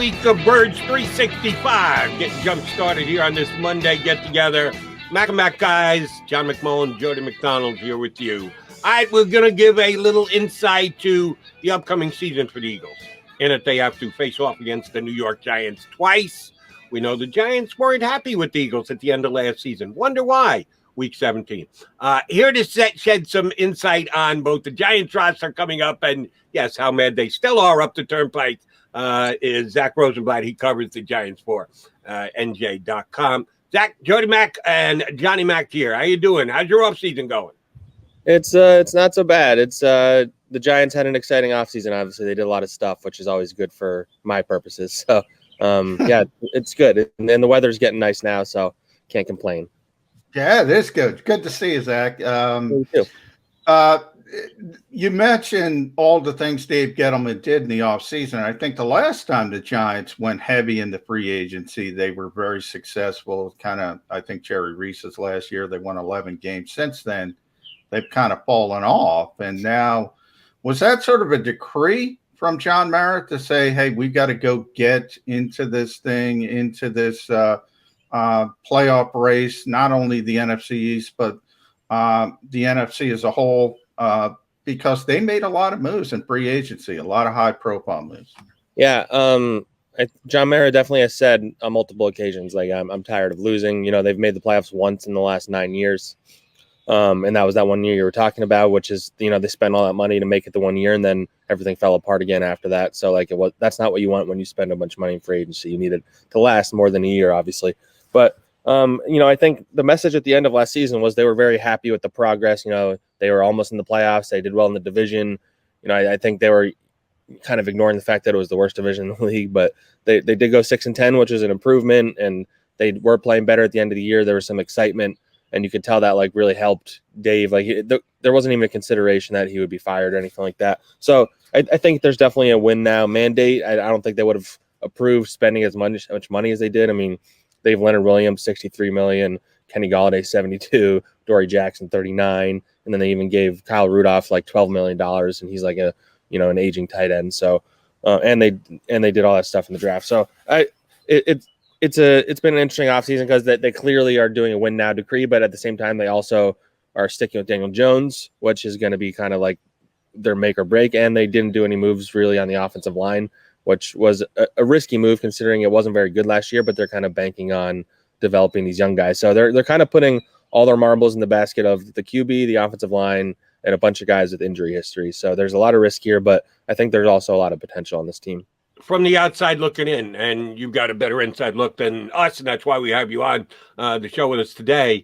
week of Birds 365. Getting jump started here on this Monday get-together. Mac and Mac guys, John McMullen, Jody McDonald here with you. All right, we're going to give a little insight to the upcoming season for the Eagles. In it, they have to face off against the New York Giants twice. We know the Giants weren't happy with the Eagles at the end of last season. Wonder why? Week 17. Here to shed some insight on both the Giants roster coming up and, yes, how mad they still are up the turnpike is Zack Rosenblatt. He covers the Giants for NJ.com. Zach, Jody Mac, and Johnny Mac here. How you doing? How's your offseason going? It's not so bad. It's the Giants had an exciting offseason. Obviously, they did a lot of stuff, which is always good for my purposes. So, yeah, it's good. And then the weather's getting nice now, so can't complain. Yeah, it is good. Good to see you, Zach. You too. You mentioned all the things Dave Gettleman did in the offseason. I think the last time the Giants went heavy into free agency, they were very successful. I think Jerry Reese's last year, they won 11 games. Since then, they've kind of fallen off. And now, was that sort of a decree from John Mara to say, hey, we've got to go get into this thing, into this playoff race, not only the NFC East, but the NFC as a whole, because they made a lot of moves in free agency, a lot of high-profile moves. Yeah, John Mara definitely has said on multiple occasions, like, I'm tired of losing. You know, they've made the playoffs once in the last 9 years, and that was that 1 year you were talking about, which is, you know, they spent all that money to make it the 1 year, and then everything fell apart again after that. So, like, that's not what you want when you spend a bunch of money in free agency. You need it to last more than a year, obviously. But you know, I think the message at the end of last season was they were very happy with the progress. You know, they were almost in the playoffs. They did well in the division. You know, I think they were kind of ignoring the fact that it was the worst division in the league, but they did go 6-10, which is an improvement, and they were playing better at the end of the year. There was some excitement, and you could tell that, like, really helped Dave. Like, there wasn't even a consideration that he would be fired or anything like that. So I think there's definitely a win now mandate. I don't think they would have approved spending as much money as they did. I mean, they have Leonard Williams, $63 million, Kenny Golladay, $72, Dory Jackson, $39, and then they even gave Kyle Rudolph like $12 million, and he's like an aging tight end. So, and they did all that stuff in the draft. So it's been an interesting offseason because they clearly are doing a win now decree, but at the same time they also are sticking with Daniel Jones, which is going to be kind of like their make or break. And they didn't do any moves really on the offensive line, which was a risky move considering it wasn't very good last year, but they're kind of banking on developing these young guys. So they're kind of putting all their marbles in the basket of the QB, the offensive line, and a bunch of guys with injury history. So there's a lot of risk here, but I think there's also a lot of potential on this team. From the outside looking in, and you've got a better inside look than us, and that's why we have you on the show with us today.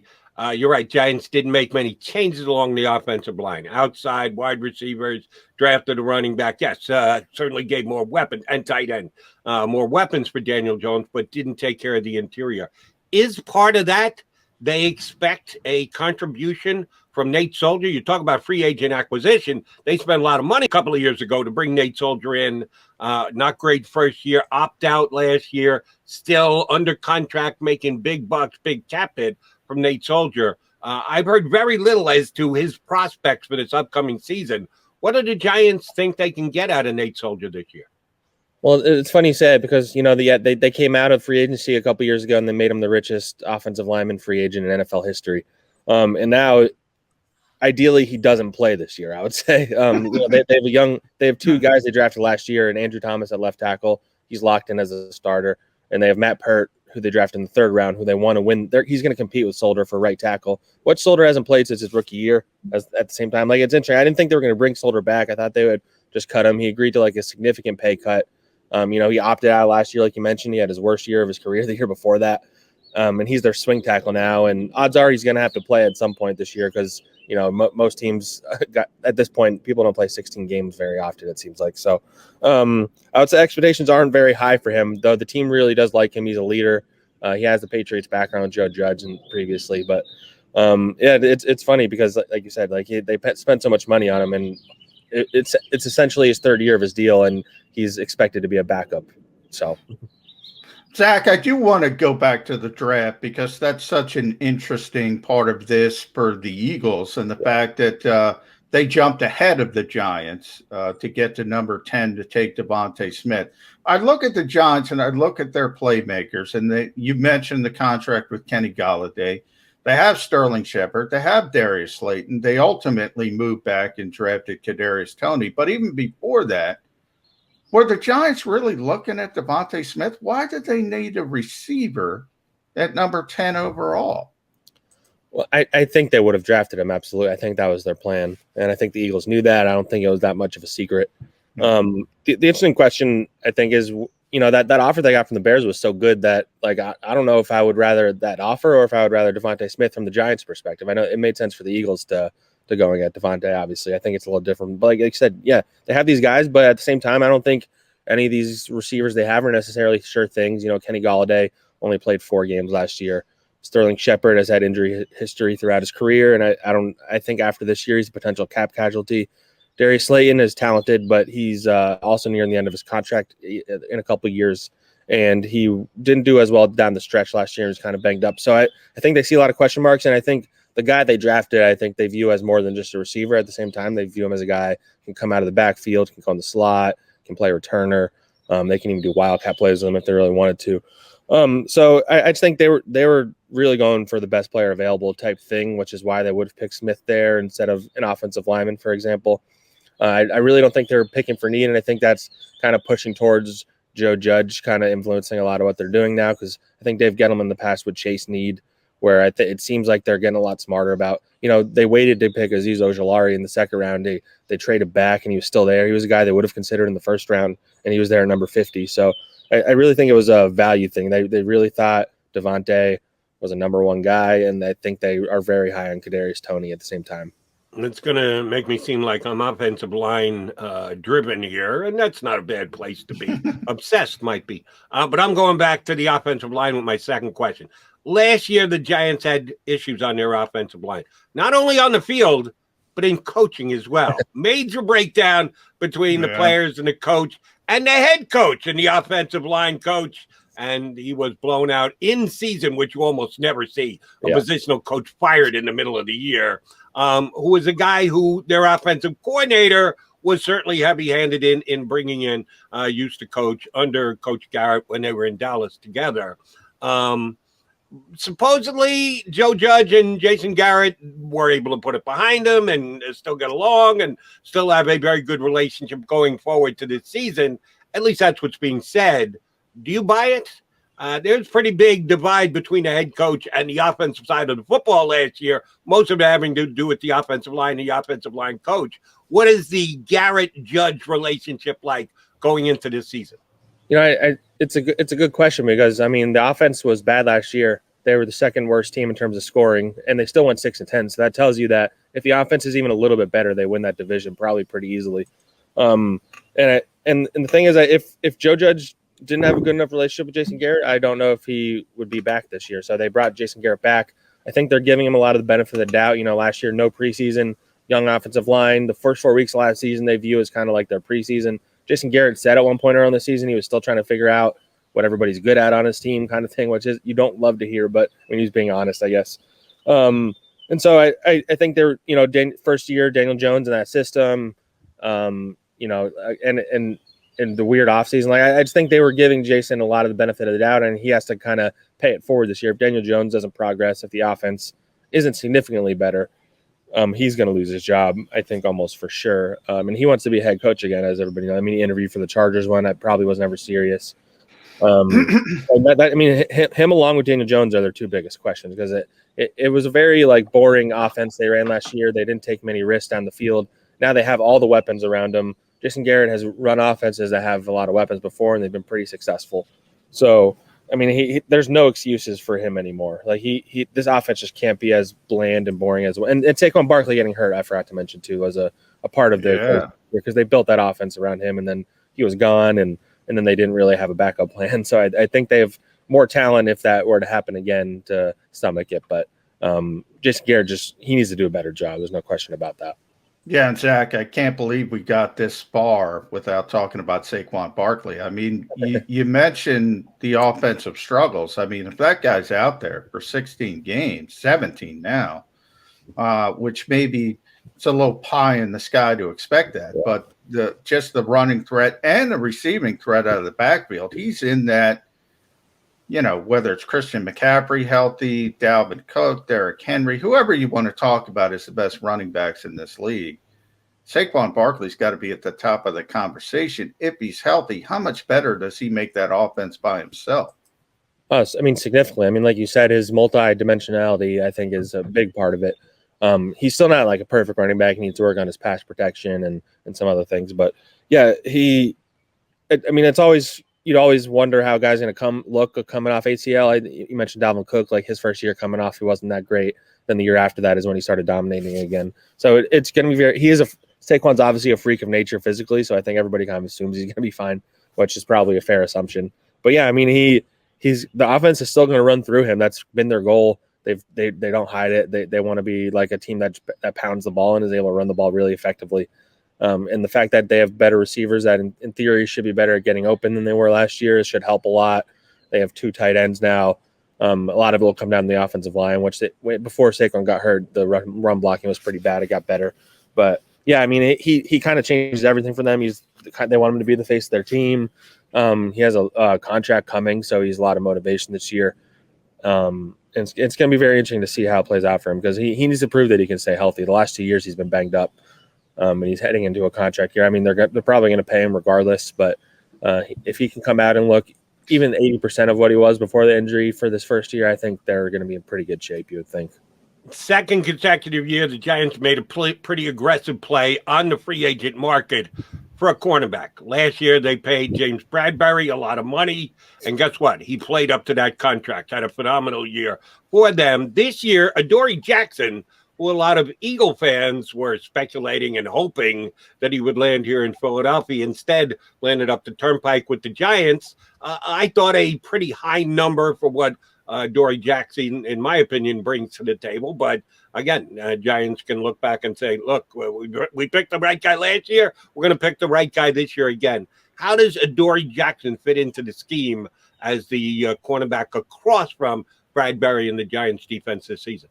You're right. Giants didn't make many changes along the offensive line. Outside, wide receivers, drafted a running back. Yes, certainly gave more weapons and tight end, more weapons for Daniel Jones, but didn't take care of the interior. Is part of that they expect a contribution from Nate Soldier? You talk about free agent acquisition. They spent a lot of money a couple of years ago to bring Nate Soldier in. Not great first year, opt out last year, still under contract, making big bucks, big cap hit from Nate Soldier. I've heard very little as to his prospects for this upcoming season. What do the Giants think they can get out of Nate Soldier this year? Well, it's funny you say it because, you know, they came out of free agency a couple years ago and they made him the richest offensive lineman free agent in NFL history. And now, ideally, he doesn't play this year, I would say. You know, they have two guys they drafted last year, and Andrew Thomas at left tackle. He's locked in as a starter. And they have Matt Pert, who they drafted in the third round, who they want to win. He's going to compete with Solder for right tackle, which Solder hasn't played since his rookie year. At the same time, like, it's interesting. I didn't think they were going to bring Solder back. I thought they would just cut him. He agreed to like a significant pay cut. You know, he opted out last year, like you mentioned. He had his worst year of his career the year before that. And he's their swing tackle now. And odds are he's going to have to play at some point this year because, you know, most teams at this point, people don't play 16 games very often, it seems like. So I would say expectations aren't very high for him, though the team really does like him. He's a leader. He has the Patriots background with Joe Judge and previously. But, yeah, it's funny because, like you said, like they spent so much money on him, and it's essentially his third year of his deal, and he's expected to be a backup. So, Zach, I do want to go back to the draft because that's such an interesting part of this for the Eagles, and the fact that they jumped ahead of the Giants to get to number 10 to take Devontae Smith. I look at the Giants and I look at their playmakers, and you mentioned the contract with Kenny Golladay. They have Sterling Shepard. They have Darius Slayton. They ultimately moved back and drafted Kadarius Toney. But even before that, were the Giants really looking at Devontae Smith? Why did they need a receiver at number 10 overall? Well, I think they would have drafted him. Absolutely. I think that was their plan. And I think the Eagles knew that. I don't think it was that much of a secret. The interesting question, I think, is, that offer they got from the Bears was so good that, like, I don't know if I would rather that offer or if I would rather Devontae Smith from the Giants' perspective. I know it made sense for the Eagles to going at Devontae, obviously. I think it's a little different. But like I said, yeah, they have these guys, but at the same time, I don't think any of these receivers they have are necessarily sure things. Kenny Golladay only played 4 games last year. Sterling Shepard has had injury history throughout his career, and I think after this year he's a potential cap casualty. Darius Slayton is talented, but he's also nearing the end of his contract in a couple of years, and he didn't do as well down the stretch last year and was kind of banged up. So I think they see a lot of question marks, and I think the guy they drafted, I think they view as more than just a receiver. At the same time, they view him as a guy who can come out of the backfield, can go in the slot, can play returner. They can even do wildcat plays with him if they really wanted to. So I just think they were really going for the best player available type thing, which is why they would have picked Smith there instead of an offensive lineman, for example. I really don't think they're picking for need, and I think that's kind of pushing towards Joe Judge kind of influencing a lot of what they're doing now, because I think Dave Gettleman in the past would chase need, where it seems like they're getting a lot smarter about, they waited to pick Azeez Ojulari in the second round. They traded back, and he was still there. He was a guy they would have considered in the first round, and he was there at number 50. So I really think it was a value thing. They really thought Devontae was a number 1 guy, and I think they are very high on Kadarius Toney at the same time. It's going to make me seem like I'm offensive line driven here, and that's not a bad place to be. Obsessed might be. But I'm going back to the offensive line with my second question. Last year, the Giants had issues on their offensive line, not only on the field, but in coaching as well. Major breakdown between the players and the coach and the head coach and the offensive line coach. And he was blown out in season, which you almost never see. A positional coach fired in the middle of the year, who was a guy who their offensive coordinator was certainly heavy-handed in bringing in, used to coach under Coach Garrett when they were in Dallas together. Supposedly, Joe Judge and Jason Garrett were able to put it behind them and still get along and still have a very good relationship going forward to this season. At least that's what's being said. Do you buy it? There's a pretty big divide between the head coach and the offensive side of the football last year, most of it having to do with the offensive line and the offensive line coach. What is the Garrett-Judge relationship like going into this season? It's a good question, because, the offense was bad last year. They were the second worst team in terms of scoring, and they still went 6-10. So that tells you that if the offense is even a little bit better, they win that division probably pretty easily. And the thing is that if Joe Judge didn't have a good enough relationship with Jason Garrett, I don't know if he would be back this year. So they brought Jason Garrett back. I think they're giving him a lot of the benefit of the doubt. Last year, no preseason, young offensive line. The first 4 weeks of last season they view as kind of like their preseason. Jason Garrett said at one point early in the season he was still trying to figure out what everybody's good at on his team, kind of thing, which is you don't love to hear, but when he's being honest, I guess. And so I think they're, first year Daniel Jones in that system, and the weird offseason. Like I just think they were giving Jason a lot of the benefit of the doubt, and he has to kind of pay it forward this year. If Daniel Jones doesn't progress, if the offense isn't significantly better, he's going to lose his job, I think, almost for sure. And he wants to be a head coach again, as everybody knows. He interviewed for the Chargers one. That probably was never serious. Him along with Daniel Jones are their 2 biggest questions, because it was a very boring offense they ran last year. They didn't take many risks down the field. Now they have all the weapons around them. Jason Garrett has run offenses that have a lot of weapons before, and they've been pretty successful. So, there's no excuses for him anymore. This offense just can't be as bland and boring as well. And Saquon Barkley getting hurt, I forgot to mention too, was a part of their because they built that offense around him, and then he was gone, and then they didn't really have a backup plan. So I think they have more talent if that were to happen again to stomach it. But Jason Garrett he needs to do a better job. There's no question about that. Yeah, and Zach, I can't believe we got this far without talking about Saquon Barkley. You mentioned the offensive struggles. If that guy's out there for 16 games, 17 now, which maybe it's a little pie in the sky to expect that. Yeah. But just the running threat and the receiving threat out of the backfield, he's in that. Whether it's Christian McCaffrey healthy, Dalvin Cook, Derrick Henry, whoever you want to talk about is the best running backs in this league. Saquon Barkley's got to be at the top of the conversation. If he's healthy, how much better does he make that offense by himself? Significantly. Like you said, his multi-dimensionality, I think, is a big part of it. He's still not like a perfect running back. He needs to work on his pass protection and some other things. But yeah, it's always, you'd always wonder how guys are going to coming off ACL. You mentioned Dalvin Cook, like his first year coming off, he wasn't that great. Then the year after that is when he started dominating again. So it's going to be Saquon's obviously a freak of nature physically. So I think everybody kind of assumes he's going to be fine, which is probably a fair assumption. But yeah, he's the offense is still going to run through him. That's been their goal. They don't hide it. They want to be like a team that pounds the ball and is able to run the ball really effectively. And the fact that they have better receivers that in theory should be better at getting open than they were last year should help a lot. They have 2 tight ends now. A lot of it will come down to the offensive line, before Saquon got hurt, the run blocking was pretty bad. It got better. But yeah, he kind of changed everything for them. They want him to be the face of their team. He has a contract coming, so he's a lot of motivation this year. And it's going to be very interesting to see how it plays out for him because he needs to prove that he can stay healthy. The last 2 years he's been banged up, and he's heading into a contract year. They're probably going to pay him regardless, but if he can come out and look even 80% of what he was before the injury for this first year, I think they're going to be in pretty good shape, you would think. Second consecutive year, the Giants made a pretty aggressive play on the free agent market for a cornerback. Last year, they paid James Bradbury a lot of money, and guess what? He played up to that contract, had a phenomenal year for them. This year, Adoree Jackson, who a lot of Eagle fans were speculating and hoping that he would land here in Philadelphia, instead landed up the turnpike with the Giants. I thought a pretty high number for what Adoree Jackson, in my opinion, brings to the table. But again, Giants can look back and say, look, we picked the right guy last year. We're going to pick the right guy this year again. How does Adoree Jackson fit into the scheme as the cornerback across from Bradbury and the Giants defense this season?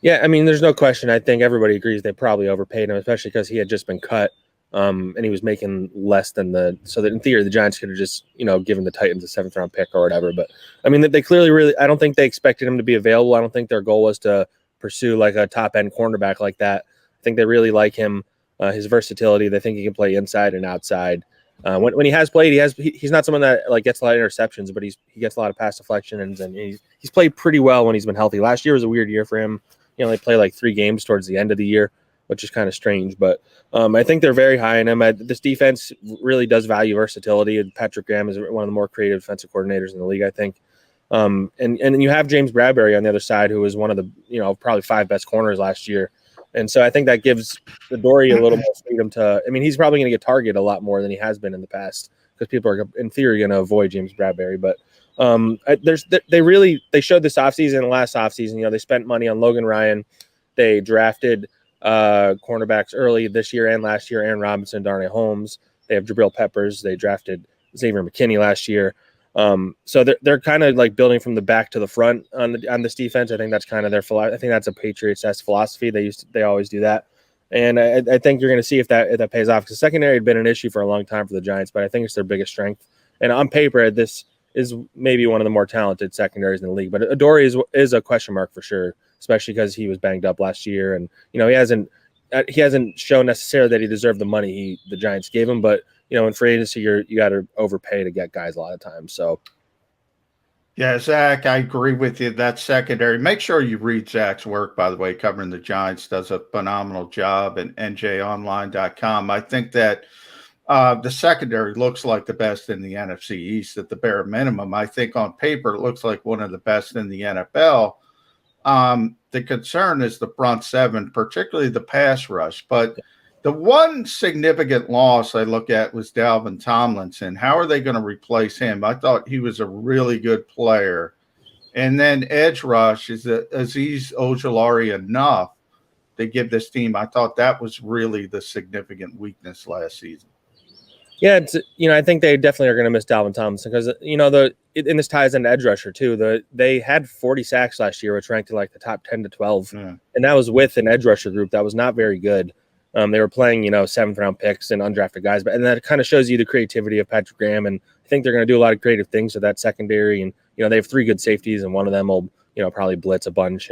Yeah, there's no question. I think everybody agrees they probably overpaid him, especially because he had just been cut. And he was making less than so that in theory, the Giants could have just, given the Titans a 7th-round pick or whatever. But, they clearly I don't think they expected him to be available. I don't think their goal was to pursue like a top-end cornerback like that. I think they really like him, his versatility. They think he can play inside and outside. When he has played, he's not someone that like gets a lot of interceptions, but he gets a lot of pass deflections, and he's played pretty well when he's been healthy. Last year was a weird year for him. They played like 3 games towards the end of the year, which is kind of strange. But I think they're very high in him. This defense really does value versatility. And Patrick Graham is one of the more creative defensive coordinators in the league, I think. And then you have James Bradbury on the other side, who was one of the probably 5 best corners last year. And so I think that gives Adoree a little more freedom to. He's probably going to get targeted a lot more than he has been in the past because people are in theory going to avoid James Bradbury. But they showed this offseason, last offseason, they spent money on Logan Ryan. They drafted cornerbacks early this year and last year, Aaron Robinson, Darnay Holmes. They have Jabril Peppers. They drafted Xavier McKinney last year. So they're kind of like building from the back to the front on this defense. I think that's kind of their philosophy. I think that's a Patriots philosophy. They always do that. And I think you're going to see if that pays off, because secondary had been an issue for a long time for the Giants, but I think it's their biggest strength. And on paper, this is maybe one of the more talented secondaries in the league. But Adoree is a question mark for sure, especially because he was banged up last year, and he hasn't shown necessarily that he deserved the money the Giants gave him. But in free agency, you got to overpay to get guys a lot of times. So. Yeah, Zach, I agree with you. That's secondary. Make sure you read Zach's work, by the way, covering the Giants. Does a phenomenal job at njonline.com. I think that the secondary looks like the best in the NFC East at the bare minimum. I think on paper it looks like one of the best in the NFL. The concern is the front 7, particularly the pass rush. But the one significant loss I look at was Dalvin Tomlinson. How are they going to replace him? I thought he was a really good player. And then edge rush, is Azeez Ojulari enough to give this team? I thought that was really the significant weakness last season. Yeah, I think they definitely are going to miss Dalvin Tomlinson because and this ties into edge rusher too. They had 40 sacks last year, which ranked in like the top 10 to 12, and that was with an edge rusher group that was not very good. They were playing, 7th round picks and undrafted guys, and that kind of shows you the creativity of Patrick Graham. And I think they're going to do a lot of creative things with that secondary. And they have 3 good safeties, and one of them will probably blitz a bunch.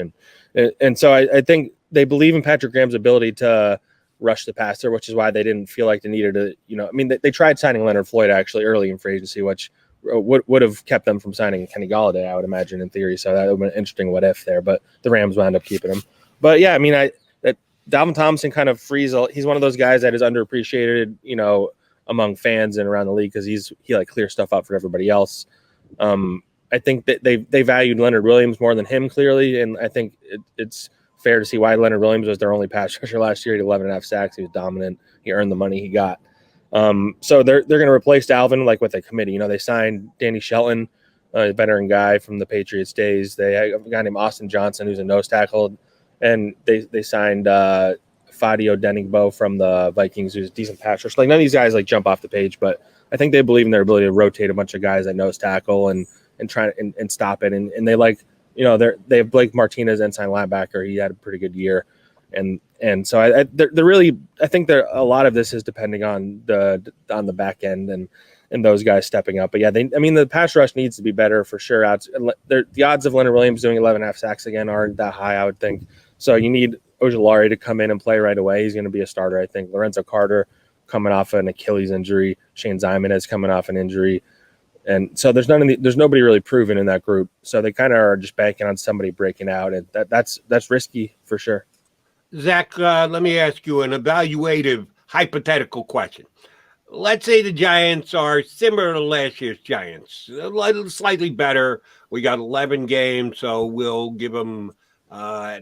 And so I think they believe in Patrick Graham's ability to rush the passer, which is why they didn't feel like they needed to. They tried signing Leonard Floyd actually early in free agency, which would have kept them from signing Kenny Golladay, I would imagine, in theory. So that would have been an interesting what if there, but the Rams wound up keeping him. But yeah, Dalvin Thompson kind of he's one of those guys that is underappreciated, among fans and around the league because he like clears stuff up for everybody else. I think that they valued Leonard Williams more than him clearly, and I think it's fair to see why Leonard Williams was their only pass rusher last year. He had 11.5 sacks. He was dominant. He earned the money he got. So they're going to replace Dalvin like with a committee. They signed Danny Shelton, a veteran guy from the Patriots days. They have a guy named Austin Johnson who's a nose tackle, and they signed Fadio Denigbo from the Vikings, who's a decent pass rusher. Like none of these guys like jump off the page, but I think they believe in their ability to rotate a bunch of guys at nose tackle and try and stop it. And they like they have Blake Martinez inside linebacker. He had a pretty good year, and so they're really I think a lot of this is depending on the back end and those guys stepping up. But yeah, the pass rush needs to be better for sure. The odds of Leonard Williams doing 11.5 sacks again aren't that high, I would think. So you need Ojulari to come in and play right away. He's going to be a starter, I think. Lorenzo Carter coming off an Achilles injury. Shane Zyman is coming off an injury. And so there's nobody really proven in that group. So they kind of are just banking on somebody breaking out, and that's risky for sure. Zach, let me ask you an evaluative hypothetical question. Let's say the Giants are similar to last year's Giants, slightly better. We got 11 games, so we'll give them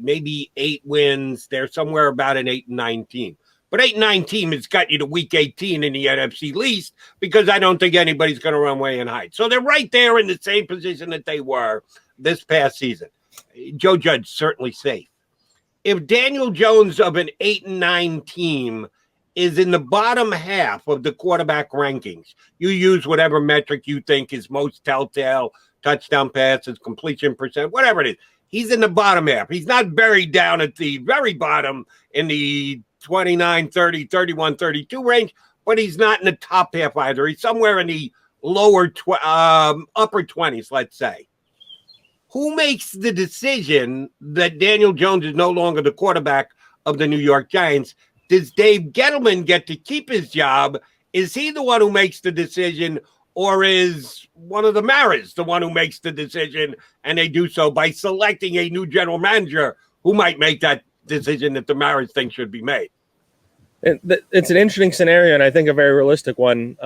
maybe 8 wins. They're somewhere about an 8-9 team. But 8-9 team has got you to week 18 in the NFC least because I don't think anybody's going to run away and hide. So they're right there in the same position that they were this past season. Joe Judge certainly safe. If Daniel Jones of an 8-9 team is in the bottom half of the quarterback rankings, you use whatever metric you think is most telltale, touchdown passes, completion percent, whatever it is. He's in the bottom half. He's not buried down at the very bottom in the 29, 30, 31, 32 range, but he's not in the top half either. He's somewhere in the upper 20s, let's say. Who makes the decision that Daniel Jones is no longer the quarterback of the New York Giants? Does Dave Gettleman get to keep his job? Is he the one who makes the decision, or is one of the Maras the one who makes the decision, and they do so by selecting a new general manager who might make that decision that the Maras think should be made? It's an interesting scenario, and I think a very realistic one,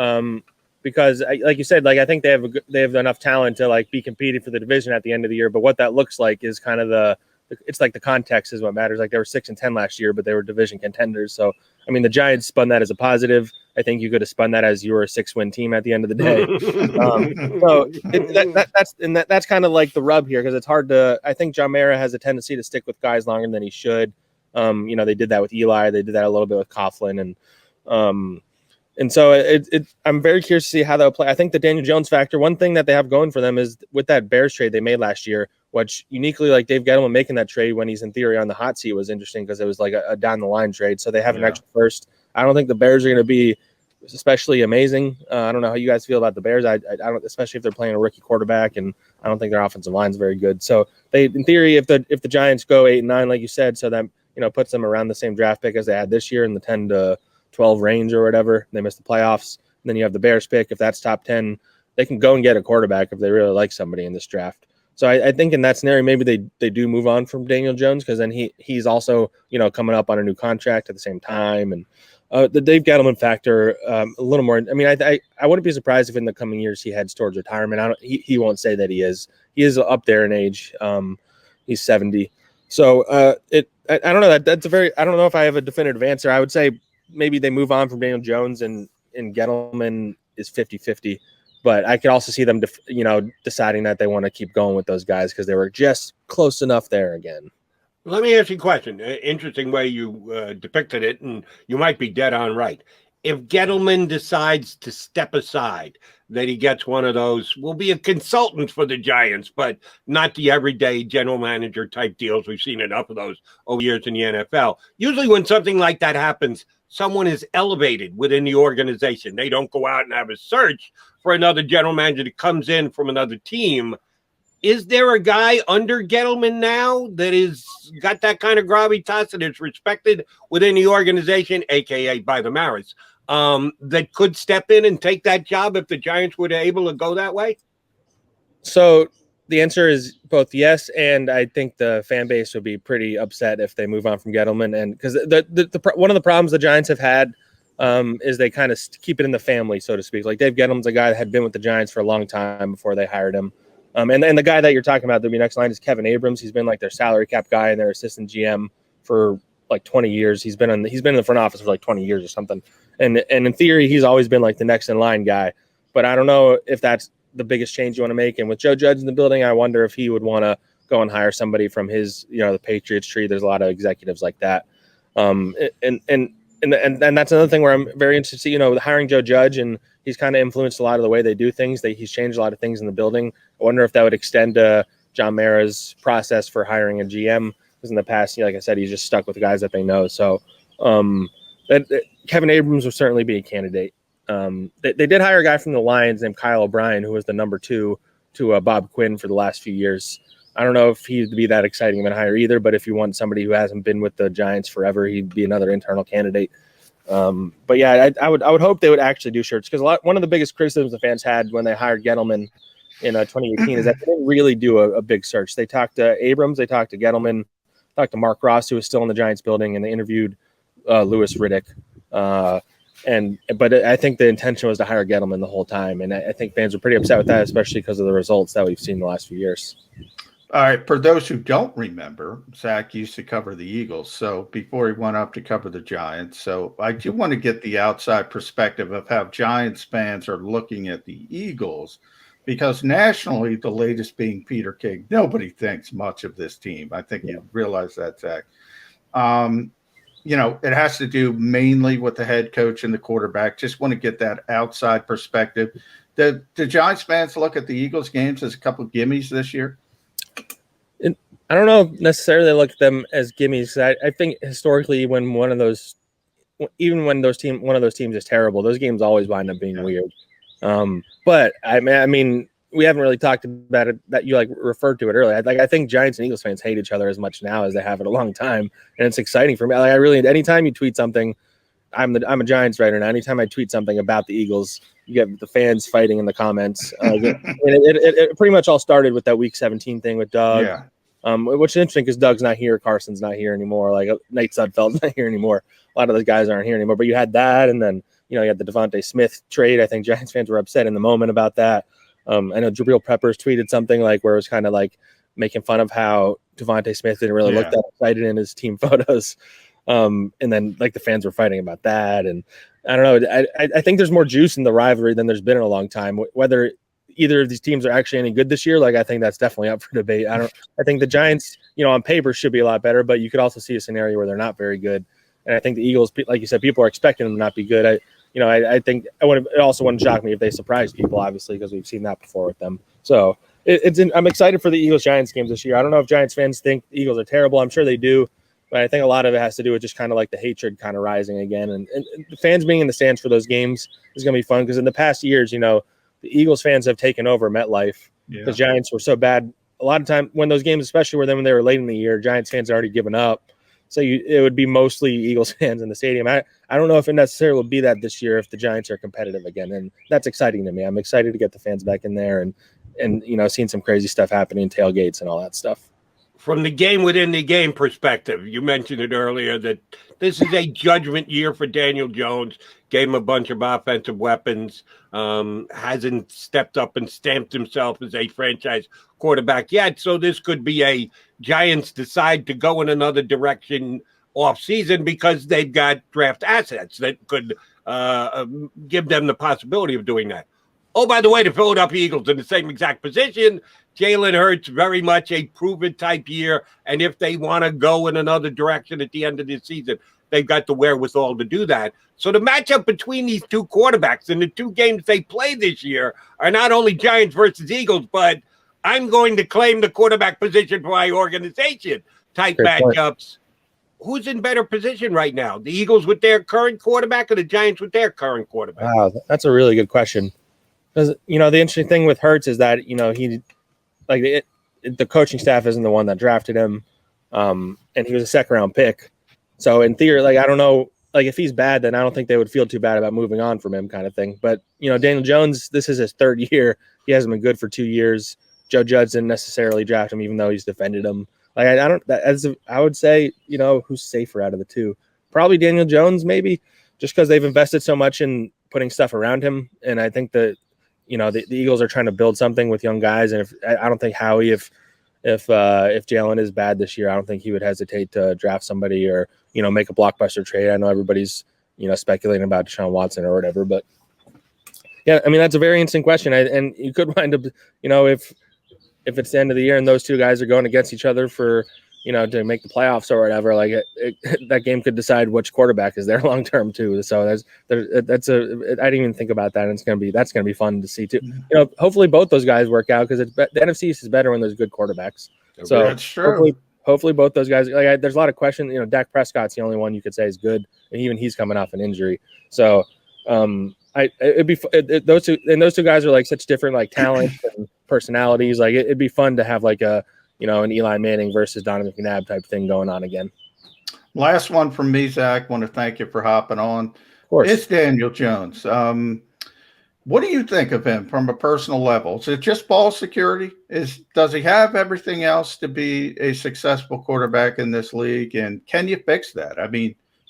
because, like you said, I think they have enough talent to be competing for the division at the end of the year. But what that looks like is kind of it's like the context is what matters. Like they were 6-10 last year, but they were division contenders. So the Giants spun that as a positive. I think you could have spun that as you were a 6-win team at the end of the day. That's kind of like the rub here, because it's hard to. I think John Mara has a tendency to stick with guys longer than he should. They did that with Eli. They did that a little bit with Coughlin, and so I'm very curious to see how they'll play. I think the Daniel Jones factor. One thing that they have going for them is with that Bears trade they made last year, which uniquely Dave Gettleman making that trade when he's in theory on the hot seat was interesting because it was like a down the line trade. So they have an extra first. I don't think the Bears are going to be especially amazing. I don't know how you guys feel about the Bears. I don't, especially if they're playing a rookie quarterback, and I don't think their offensive line is very good. So they, in theory, if the Giants go 8-9, like you said, so that puts them around the same draft pick as they had this year in the 10 to 12 range or whatever. They missed the playoffs. And then you have the Bears pick. If that's top 10, they can go and get a quarterback if they really like somebody in this draft. So I think in that scenario, maybe they do move on from Daniel Jones, because then he's also, coming up on a new contract at the same time. And the Dave Gettleman factor, a little more. I wouldn't be surprised if in the coming years he heads towards retirement. He won't say that he is. He is up there in age. He's 70. So I don't know. That's I don't know if I have a definitive answer. I would say maybe they move on from Daniel Jones and Gettleman is 50-50. But I could also see them, deciding that they want to keep going with those guys because they were just close enough there again. Let me ask you a question. Interesting way you depicted it, and you might be dead on right. if Gettleman decides to step aside, that he gets one of those, will be a consultant for the Giants, but not the everyday general manager type deals. We've seen enough of those over years in the NFL. Usually when something like that happens, someone is elevated within the organization. They don't go out and have a search for another general manager that comes in from another team. Is there a guy under Gettleman now that is got that kind of gravitas and is respected within the organization, aka by the Maras, that could step in and take that job if the Giants were able to go that way? So the answer is both yes, and I think the fan base would be pretty upset if they move on from Gettleman, and because one of the problems the Giants have had is they kind of keep it in the family, so to speak. Like Dave Gettleman's a guy that had been with the Giants for a long time before they hired him. And the guy that you're talking about, that'll be next line, is Kevin Abrams. He's been like their salary cap guy and their assistant GM for like 20 years. He's been in the front office for like 20 years or something. And in theory, he's always been like the next in line guy. But I don't know if that's the biggest change you want to make. And with Joe Judge in the building, I wonder if he would want to go and hire somebody from his, the Patriots tree. There's a lot of executives like that. And that's another thing where I'm very interested, hiring Joe Judge, and he's kind of influenced a lot of the way they do things. He's changed a lot of things in the building. I wonder if that would extend to John Mara's process for hiring a GM, because in the past, like I said, he's just stuck with the guys that they know. So Kevin Abrams would certainly be a candidate. They did hire a guy from the Lions named Kyle O'Brien, who was the number 2 to Bob Quinn for the last few years. I don't know if he'd be that exciting of a hire either, but if you want somebody who hasn't been with the Giants forever, he'd be another internal candidate. But yeah, I would hope they would actually do shirts, because one of the biggest criticisms the fans had when they hired Gettleman in 2018 is that they didn't really do a big search. They talked to Abrams, they talked to Gettleman, talked to Mark Ross, who was still in the Giants building, and they interviewed Louis Riddick. But I think the intention was to hire Gettleman the whole time, and I think fans were pretty upset with that, especially because of the results that we've seen the last few years. All right. For those who don't remember, Zach used to cover the Eagles. So before he went up to cover the Giants. So I do want to get the outside perspective of how Giants fans are looking at the Eagles, because nationally, the latest being Peter King, nobody thinks much of this team. I think you realize that, Zach. It has to do mainly with the head coach and the quarterback. Just want to get that outside perspective. The Giants fans look at the Eagles games as a couple of gimmies this year? I don't know necessarily look at them as gimmies. I think historically, when one of those teams is terrible, those games always wind up being weird. But I mean, we haven't really talked about it, that you referred to it earlier. I think Giants and Eagles fans hate each other as much now as they have in a long time, and it's exciting for me. Anytime you tweet something, I'm a Giants writer now. Anytime I tweet something about the Eagles, you get the fans fighting in the comments. It pretty much all started with that Week 17 thing with Doug. Yeah. Which is interesting because Doug's not here, Carson's not here anymore, Nate Sudfeld's not here anymore. A lot of those guys aren't here anymore. But you had that, and then you had the Devontae Smith trade. I think Giants fans were upset in the moment about that. I know Jabril Peppers tweeted something where it was kind of making fun of how Devontae Smith didn't really look that excited in his team photos. And then the fans were fighting about that. And I don't know. I think there's more juice in the rivalry than there's been in a long time. Whether either of these teams are actually any good this year, I think that's definitely up for debate. I think the Giants, on paper should be a lot better, but you could also see a scenario where they're not very good. And I think the Eagles, like you said, people are expecting them to not be good. I think it also wouldn't shock me if they surprise people, obviously, because we've seen that before with them. So I'm excited for the Eagles-Giants games this year. I don't know if Giants fans think the Eagles are terrible. I'm sure they do. But I think a lot of it has to do with just kind of the hatred kind of rising again. And the fans being in the stands for those games is going to be fun, because in the past years, the Eagles fans have taken over MetLife because Giants were so bad. A lot of time when those games, especially when they were late in the year, Giants fans had already given up. So it would be mostly Eagles fans in the stadium. I don't know if it necessarily will be that this year if the Giants are competitive again. And that's exciting to me. I'm excited to get the fans back in there and seeing some crazy stuff happening, tailgates and all that stuff. From the game within the game perspective, you mentioned it earlier that this is a judgment year for Daniel Jones. Gave him a bunch of offensive weapons. Hasn't stepped up and stamped himself as a franchise quarterback yet. So this could be a Giants decide to go in another direction offseason because they've got draft assets that could give them the possibility of doing that. Oh, by the way, the Philadelphia Eagles in the same exact position. Jalen Hurts, very much a proven type year. And if they want to go in another direction at the end of the season, they've got the wherewithal to do that. So the matchup between these two quarterbacks in the two games they played this year are not only Giants versus Eagles, but I'm going to claim the quarterback position for my organization type matchups. Who's in better position right now? The Eagles with their current quarterback or the Giants with their current quarterback? Wow, that's a really good question. Because, the interesting thing with Hurts is that, the coaching staff isn't the one that drafted him. And he was a second-round pick. So, in theory, I don't know, if he's bad, then I don't think they would feel too bad about moving on from him kind of thing. But, Daniel Jones, this is his third year. He hasn't been good for 2 years. Joe Judge didn't necessarily draft him, even though he's defended him. I would say, who's safer out of the two? Probably Daniel Jones, maybe, just because they've invested so much in putting stuff around him. And I think that, the Eagles are trying to build something with young guys. And I don't think Howie, if Jalen is bad this year, I don't think he would hesitate to draft somebody or, make a blockbuster trade. I know everybody's, speculating about Deshaun Watson or whatever, but yeah, that's a very interesting question. And you could wind up, if it's the end of the year and those two guys are going against each other for, to make the playoffs or whatever, that game could decide which quarterback is there long term too. So I didn't even think about that. And that's gonna be fun to see too. Hopefully both those guys work out because the NFC East is better when there's good quarterbacks. So that's true. Hopefully both those guys. There's a lot of questions. Dak Prescott's the only one you could say is good, and even he's coming off an injury. So those two guys are such different talents and personalities. It'd be fun to have an Eli Manning versus Donovan McNabb type thing going on again. Last one from me, Zach. Want to thank you for hopping on. Of course. It's Daniel Jones. What do you think of him from a personal level? Is it just ball security? Does he have everything else to be a successful quarterback in this league? And can you fix that?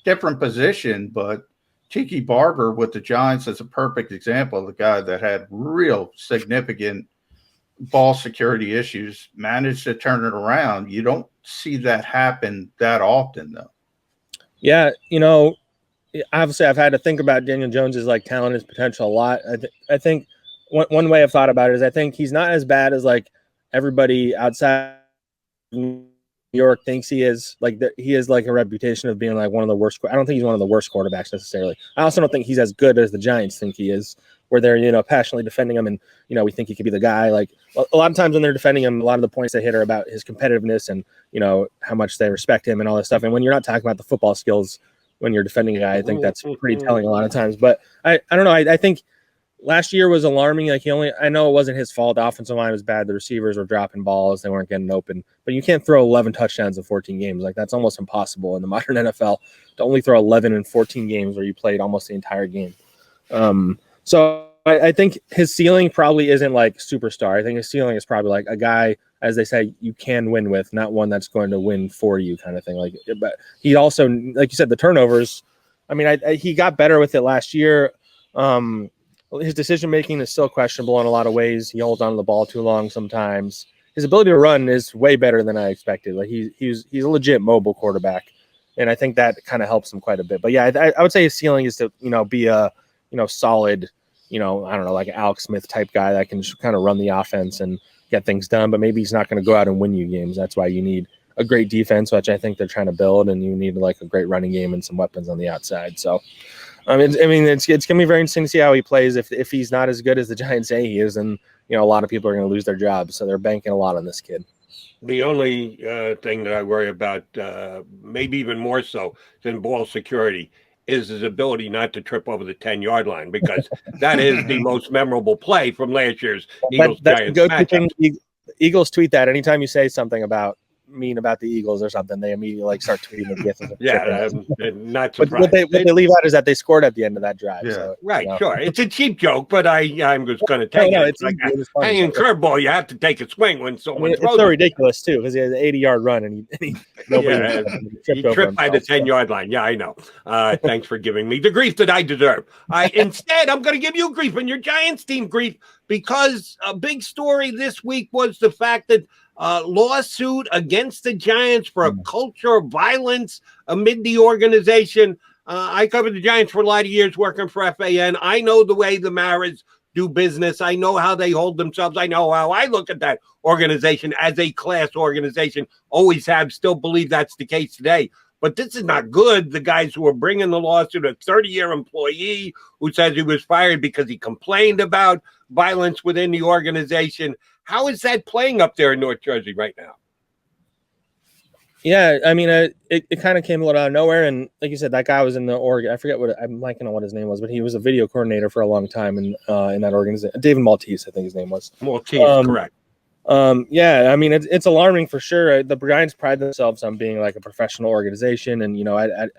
Different position, but Tiki Barber with the Giants is a perfect example of the guy that had real significant ball security issues, managed to turn it around. You don't see that happen that often, though. Yeah, obviously I've had to think about Daniel Jones's talent, his potential a lot. I think one way I've thought about it is I think he's not as bad as everybody outside New York thinks he is. He has a reputation of being one of the worst. I don't think he's one of the worst quarterbacks necessarily. I also don't think he's as good as the Giants think he is, where they're passionately defending him and we think he could be the guy. A lot of times when they're defending him, a lot of the points they hit are about his competitiveness and how much they respect him and all this stuff. And when you're not talking about the football skills when you're defending a guy, I think that's pretty telling a lot of times. But I don't know. I think last year was alarming. I know it wasn't his fault. The offensive line was bad. The receivers were dropping balls. They weren't getting open. But you can't throw 11 touchdowns in 14 games. That's almost impossible in the modern NFL to only throw 11 in 14 games where you played almost the entire game. So I think his ceiling probably isn't superstar. I think his ceiling is probably a guy, as they say, you can win with, not one that's going to win for you kind of thing. But he also, like you said, the turnovers. He got better with it last year. His decision-making is still questionable in a lot of ways. He holds on to the ball too long sometimes. His ability to run is way better than I expected. He's a legit mobile quarterback, and I think that kind of helps him quite a bit. But yeah, I would say his ceiling is to be a solid, I don't know, like an Alex Smith type guy that can just kind of run the offense and get things done. But maybe he's not going to go out and win you games. That's why you need a great defense, which I think they're trying to build, and you need a great running game and some weapons on the outside. So. It's going to be very interesting to see how he plays. If he's not as good as the Giants say he is, then a lot of people are going to lose their jobs. So they're banking a lot on this kid. The only thing that I worry about, maybe even more so than ball security, is his ability not to trip over the 10-yard line, because that is the most memorable play from last year's Eagles-Giants matchup. Eagles tweet that anytime you say something mean about the Eagles or something, they immediately start tweeting the gif. Yeah, not surprised. What they leave out is that they scored at the end of that drive. Yeah. So, right, sure. It's a cheap joke, but I'm just going to take it. It's like a hanging curveball. You have to take a swing when someone throws it's so ridiculous, too, because he has an 80-yard run, and he tripped by the 10-yard line. Yeah, I know. Thanks for giving me the grief that I deserve. Instead, I'm going to give you grief and your Giants team grief, because a big story this week was the fact that lawsuit against the Giants for a culture of violence amid the organization. I covered the Giants for a lot of years working for FAN. I know the way the Maras do business. I know how they hold themselves. I know how I look at that organization as a class organization. Always have, still believe that's the case today. but this is not good. The guys who are bringing the lawsuit, a 30-year employee who says he was fired because he complained about violence within the organization. How is that playing up there in North Jersey right now? Yeah, I mean, it kind of came a little out of nowhere, and like you said, that guy was in the org. I forget I'm blanking on what his name was, but he was a video coordinator for a long time in that organization. David Maltese, I think his name was. Maltese, correct. Yeah, I mean, it's alarming for sure. The Giants pride themselves on being like a professional organization, and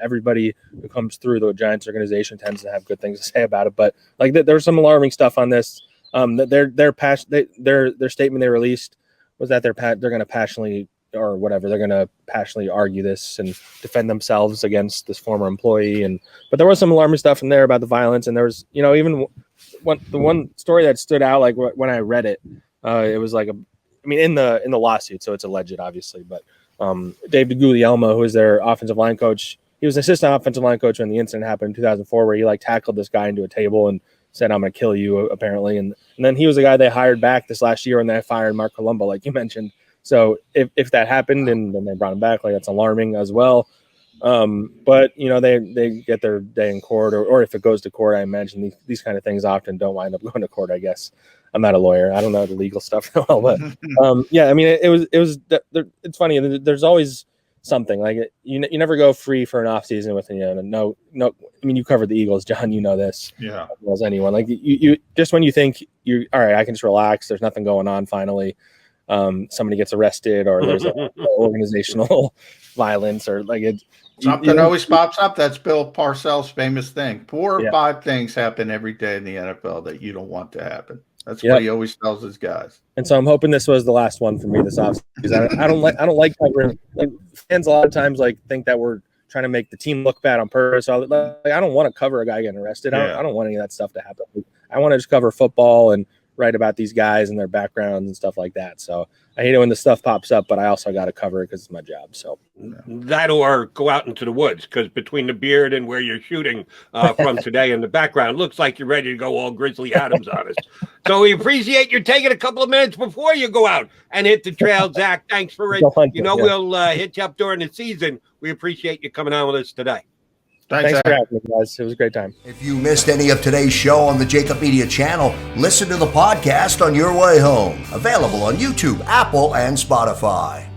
everybody who comes through the Giants organization tends to have good things to say about it. But like, there's some alarming stuff on this. Their statement they released was that they're going to passionately argue this and defend themselves against this former employee. But there was some alarming stuff in there about the violence, and there was, even the one story that stood out, like when I read it, it was like in the lawsuit, so it's alleged, obviously, but David Guglielmo, who is their offensive line coach, he was assistant offensive line coach when the incident happened in 2004, where he like tackled this guy into a table and said, "I'm going to kill you," apparently, and then he was the guy they hired back this last year when they fired Mark Colombo, like you mentioned. So if that happened and then they brought him back, like, that's alarming as well. But they get their day in court, or if it goes to court, I imagine these kind of things often don't wind up going to court, I guess. I'm not a lawyer. I don't know the legal stuff well, but yeah, I mean, it's funny. There's always something like it. You never go free for an off season with no. I mean, you covered the Eagles, John. You know this, yeah, as well as anyone. Like you just when you think you all right, I can just relax. There's nothing going on. Finally, somebody gets arrested, or there's organizational violence, or like it. Something always pops up. That's Bill Parcells' famous thing. 4 or 5 things happen every day in the NFL that you don't want to happen. That's what he always tells his guys. And so I'm hoping this was the last one for me this offseason. I don't like covering. Like, fans a lot of times like think that we're trying to make the team look bad on purpose. So I don't want to cover a guy getting arrested. I don't want any of that stuff to happen. I want to just cover football and write about these guys and their backgrounds and stuff like that. So I hate it when the stuff pops up, but I also got to cover it because it's my job. So that, or go out into the woods, because between the beard and where you're shooting from today in the background, looks like you're ready to go all Grizzly Adams on us. So we appreciate you taking a couple of minutes before you go out and hit the trail, Zach. Thanks for it. We'll hit you up during the season. We appreciate you coming on with us today. Thanks for having me, guys. It was a great time. If you missed any of today's show on the JAKIB Media channel, listen to the podcast on your way home. Available on YouTube, Apple, and Spotify.